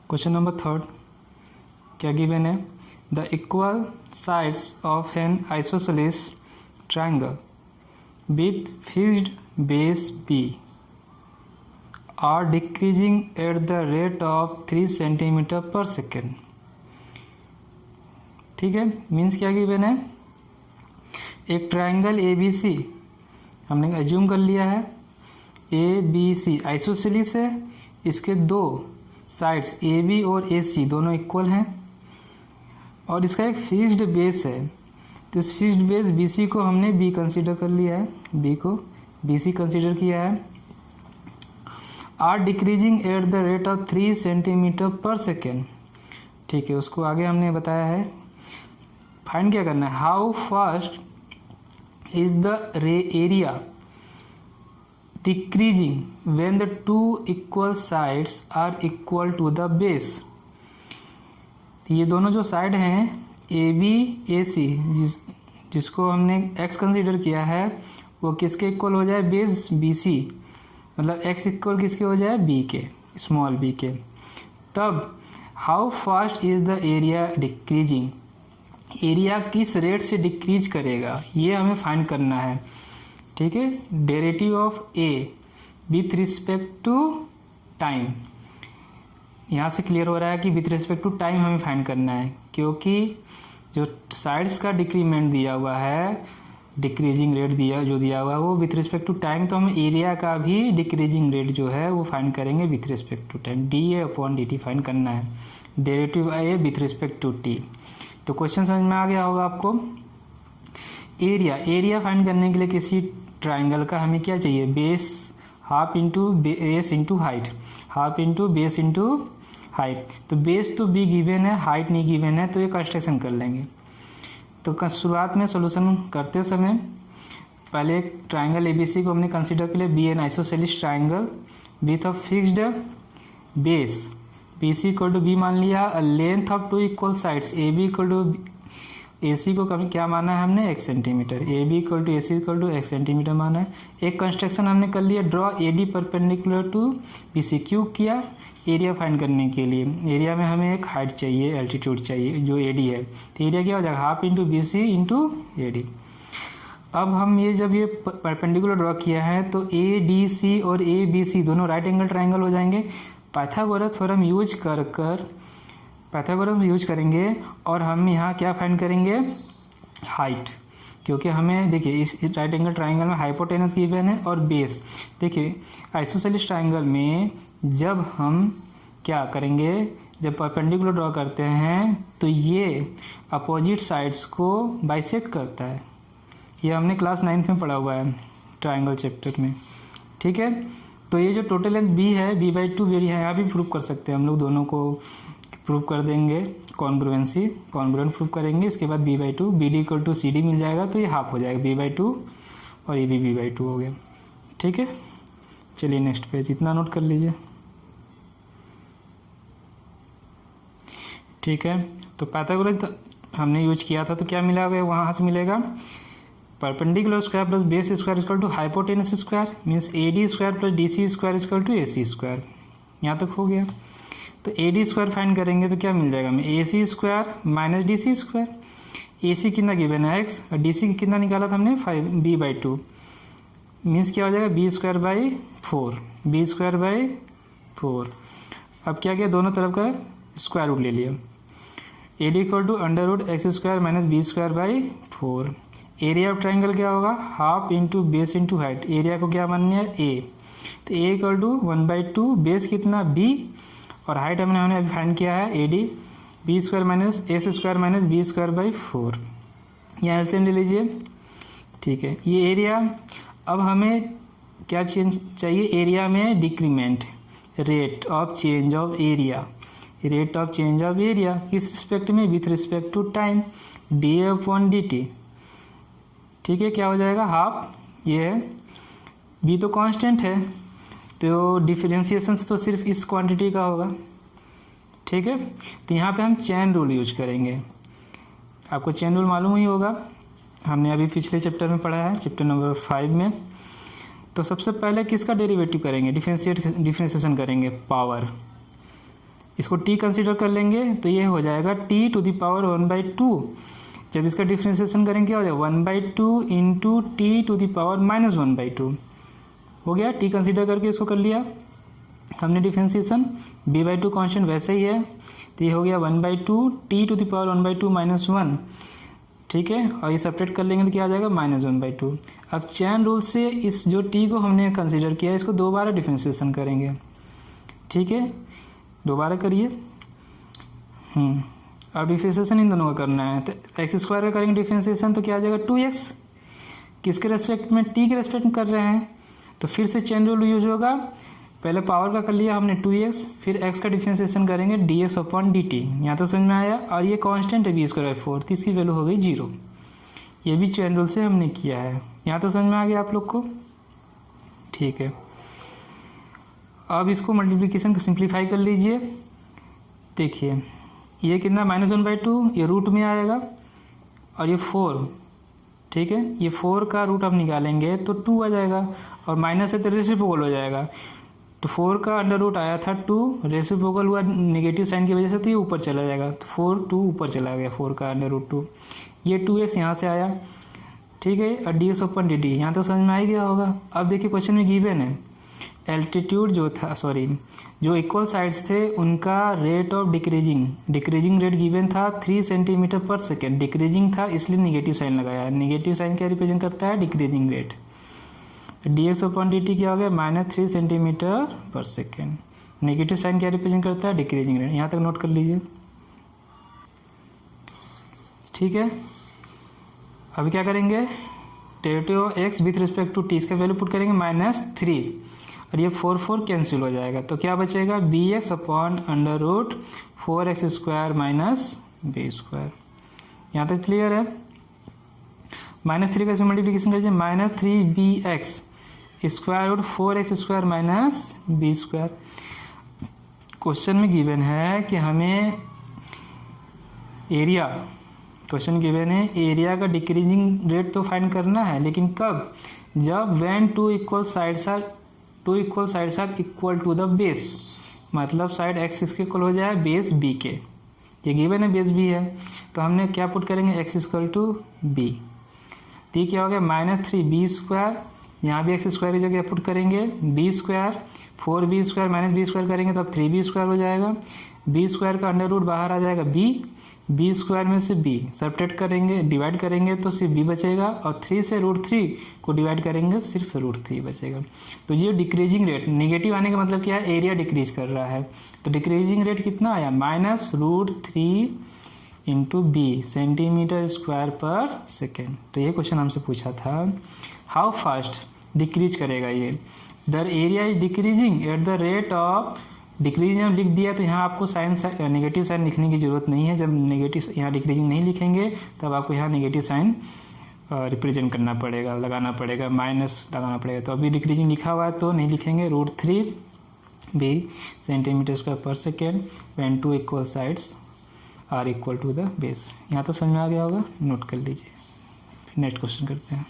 Question number 3 क्या given है? The equal sides of an isosceles triangle with fixed base B are decreasing at the rate of 3 centimetre per second. ठीक है, means क्या given है? एक triangle A B C हमने assume कर लिया है, ए बी सी आइसोसेलेस है, इसके दो साइड्स ए बी और ए सी दोनों इक्वल हैं और इसका एक फिक्स्ड बेस है। तो इस फिक्स्ड बेस बी सी को हमने बी कंसीडर कर लिया है, बी को बी सी कंसीडर किया है। Are decreasing at the rate of 3 centimetre per second. ठीक है, उसको आगे हमने बताया है। फाइंड क्या करना है? How fast is the area decreasing when the two equal sides are equal to the base। ये दोनों जो साइड हैं ए बी ए सी जिसको हमने x कंसीडर किया है वो किसके इक्वल हो जाए? बेस बी सी, मतलब x इक्वल किसके हो जाए? b के, स्मॉल b के। तब how fast is the area decreasing, area किस रेट से डिक्रीज करेगा ये हमें फाइंड करना है। ठीक है, derivative of A with respect to time. यहाँ से क्लियर हो रहा है कि विथ रिस्पेक्ट टू टाइम हमें फाइंड करना है, क्योंकि जो साइड्स का डिक्रीमेंट दिया हुआ है, डिक्रीजिंग रेट दिया हुआ है वो विथ रिस्पेक्ट टू टाइम, तो हम एरिया का भी डिक्रीजिंग रेट जो है वो फाइंड करेंगे with respect to time. D A upon D T find करना है, derivative A with respect to T. तो क्वेश्चन समझ में आ गया होगा आपको। एरिया फाइंड करने के लिए किसी ट्राइंगल का हमें क्या चाहिए? Base half into base into height, half into base into height. तो बेस तो बी गिवन है, हाइट नहीं गिवन है, तो ये कंस्ट्रक्शन कर लेंगे। तो शुरुआत में सॉल्यूशन करते समय पहले एक ट्राइंगल एबीसी को हमने कंसीडर कर लिया, be an isosceles triangle with a fixed base, B C equal to B मान लिया। Length of two equal sides A B equal to A C को कभी क्या माना है हमने? x centimetre. A B equal to A C equal to x centimetre माना है। एक कंस्ट्रक्शन हमने कर लिया, draw A D perpendicular to B C. क्यों किया? एरिया फाइंड करने के लिए। एरिया में हमें एक हाइट चाहिए, एल्टीट्यूड चाहिए जो ए डी है, तो एरिया क्या हो जाएगा? Half into B C into A D. अब हम ये जब ये परपेंडिकुलर ड्रॉ किया है तो ए डी सी और ए बी सी दोनों राइट एंगल ट्राइंगल हो जाएंगे। पाइथागोरस थ्योरम यूज करेंगे और हम यहाँ क्या फाइंड करेंगे? हाइट, क्योंकि हमें देखिए इस राइट एंगल ट्राइंगल में हाइपोटेनस गिवन है और बेस। देखिए आइसोसेलेस ट्राइंगल में जब हम क्या करेंगे, जब परपेंडिकुलर ड्रॉ करते हैं तो ये अपोजिट साइड्स को बाइसेक्ट करता है। ये हमने क्लास 9th में पढ़ा हुआ है ट्राइंगल चैप्टर में। ठीक है, तो ये जो टोटल लेंथ बी है, बी बाई 2 वेरी है, यहाँ भी प्रूव कर सकते हैं हम लोग, दोनों को प्रूव कर देंगे। कॉन्ग्रुएंट प्रूव करेंगे। इसके बाद B by 2 B D equal to C D मिल जाएगा, तो ये हाफ हो जाएगा बी बाई 2 और ये भी बी बाई 2 हो गया। ठीक है, चलिए नेक्स्ट पेज, इतना नोट कर लीजिए। ठीक है, तो पाइथागोरस हमने यूज किया था, तो क्या मिला वहाँ से मिलेगा? Perpendicular square plus base square equal to hypotenuse square, means A D square plus D C square equal to A C square. यहाँ तक हो गया। तो ए डी स्क्वायर फाइंड करेंगे तो क्या मिल जाएगा हमें? A C square minus D C square. A C कितना गिवन है? एक्स, और डी सी कितना निकाला था हमने? 5 बी बाई 2, मीन्स क्या हो जाएगा? B square by 4, B square by 4। अब क्या किया? दोनों तरफ का स्क्वायर रूट ले लिया। A D equal to under root X square minus B square by 4। Area of triangle क्या होगा? Half into base into height. Area को क्या मानना है? ए, तो ए इक्वल टू 1/2, बेस कितना? बी, और हाइट हमने अभी फाइंड किया है A D, B square minus S square minus B square by 4। यहाँ एलसीएम ले लीजिए। ठीक है, ये एरिया। अब हमें क्या चेंज चाहिए? एरिया में decrement, rate of change of area, rate of change of area किस रिस्पेक्ट में? With respect to time, D A upon D T. ठीक है, क्या हो जाएगा? हाफ। ये है बी तो कांस्टेंट है, तो डिफरेंशिएशन तो सिर्फ इस क्वांटिटी का होगा। ठीक है, तो यहाँ पे हम चेन रूल यूज करेंगे। आपको चेन रूल मालूम ही होगा, हमने अभी पिछले चैप्टर में पढ़ा है, चैप्टर नंबर 5 में। तो सबसे पहले किसका डेरिवेटिव करेंगे? डिफरेंशिएशन करेंगे, पावर। इसको टी कंसीडर कर लेंगे तो ये हो जाएगा टी टू द पावर 1/2। जब इसका डिफ्रेंसिएशन करेंगे क्या हो जाएगा 1/2 into T to the power -1/2 हो गया। टी कंसीडर करके इसको कर लिया हमने डिफ्रेंसिएशन। b/2 कांस्टेंट वैसे ही है तो ये हो गया 1/2 टी टू द पावर 1/2 -1, ठीक है। और ये सेपरेट कर लेंगे तो क्या आ जाएगा -1/2। अब चैन रूल से इस जो टी को हमने कंसीडर किया इसको दोबारा डिफ्रेंसिएशन करेंगे, ठीक है। दोबारा करिए। अब डिफ्रेंसिएशन इन दोनों का करना है तो x² का करेंगे डिफ्रेंसिएशन तो क्या आ जाएगा 2x। किसके रेस्पेक्ट में? t के रेस्पेक्ट में कर रहे हैं तो फिर से चेन रूल यूज होगा। पहले पावर का कर लिया हमने 2x, फिर x का डिफ्रेंसिएशन करेंगे dx/dt। यहाँ तो समझ में आया। और ये कांस्टेंट है b²/4 तो इसकी वैल्यू हो गई 0। ये भी चेन रूल से हमने किया है। यहाँ तो समझ में आ गया आप लोग को, ठीक है। अब इसको मल्टीप्लिकेशन को सिंप्लीफाई कर लीजिए। देखिए ये कितना -1/2 ये रूट में आएगा और ये 4, ठीक है। ये 4 का रूट आप निकालेंगे तो 2 आ जाएगा और माइनस है तो रेसिप्रोकल हो जाएगा। तो 4 का अंडर रूट आया था 2, रेसिप्रोकल हुआ नेगेटिव साइन की वजह से तो ये ऊपर चला जाएगा। तो 2 ऊपर चला गया 4 का अंडर रूट 2। ये 2x यहाँ से आया, ठीक है। और dx/dt यहाँ तो समझ में आ ही गया होगा। अब देखिए क्वेश्चन में गिवन है एल्टीट्यूड जो इक्वल साइड्स थे उनका rate of decreasing rate given था 3 सेंटीमीटर पर सेकेंड। डिक्रीजिंग था इसलिए निगेटिव साइन लगाया। निगेटिव साइन क्या रिप्रेजेंट करता है? Decreasing rate. dx/dt क्या हो गया -3 centimetre per second. Negative sign क्या रिप्रेजेंट करता है? Decreasing rate. यहाँ तक नोट कर लीजिए, ठीक है। अभी क्या करेंगे? Derivative of x with respect to t इसका वैल्यू पुट करेंगे -3 और ये 4 कैंसिल हो जाएगा तो क्या बचेगा bx/4x² b²। यहाँ तक क्लियर है। -3 का इसमें मल्टीप्लिकेशन कर दीजिए -3bx² 4x² क्वेश्चन में गिवन है कि हमें एरिया का डिक्रीजिंग रेट तो फाइंड करना है, लेकिन कब? जब when two equal sides are equal to the base, मतलब साइड x इसके इक्वल हो जाए बेस b के। ये गिवन है बेस b है तो हमने क्या पुट करेंगे x = b। तो क्या हो गया -3b², यहाँ भी x² की जगह पुट करेंगे b², 4b² -b² करेंगे तब 3b² हो जाएगा। b² का अंडर रूट बाहर आ जाएगा b² में से b सब्ट्रैक्ट करेंगे, डिवाइड करेंगे तो सिर्फ b बचेगा और 3 से √3 को डिवाइड करेंगे सिर्फ √3 बचेगा। तो ये डिक्रीजिंग रेट नेगेटिव आने का मतलब क्या है? एरिया डिक्रीज कर रहा है। तो डिक्रीजिंग रेट कितना आया? -√3 into b centimetre per second. तो ये क्वेश्चन हमसे पूछा था हाउ फास्ट डिक्रीज करेगा ये। The area is decreasing at the rate of decreasing हम लिख दिया तो यहाँ आपको नेगेटिव साइन लिखने की जरूरत नहीं है। जब नेगेटिव यहाँ डिक्रीजिंग नहीं लिखेंगे तब आपको यहाँ नेगेटिव साइन रिप्रेजेंट करना पड़ेगा, लगाना पड़ेगा, माइनस लगाना पड़ेगा। तो अभी डिक्रीजिंग लिखा हुआ है तो नहीं लिखेंगे। √3 b centimetre per second when two equal sides are equal to the base. यहाँ तो समझ में आ गया होगा, नोट कर लीजिए। फिर नेक्स्ट क्वेश्चन करते हैं।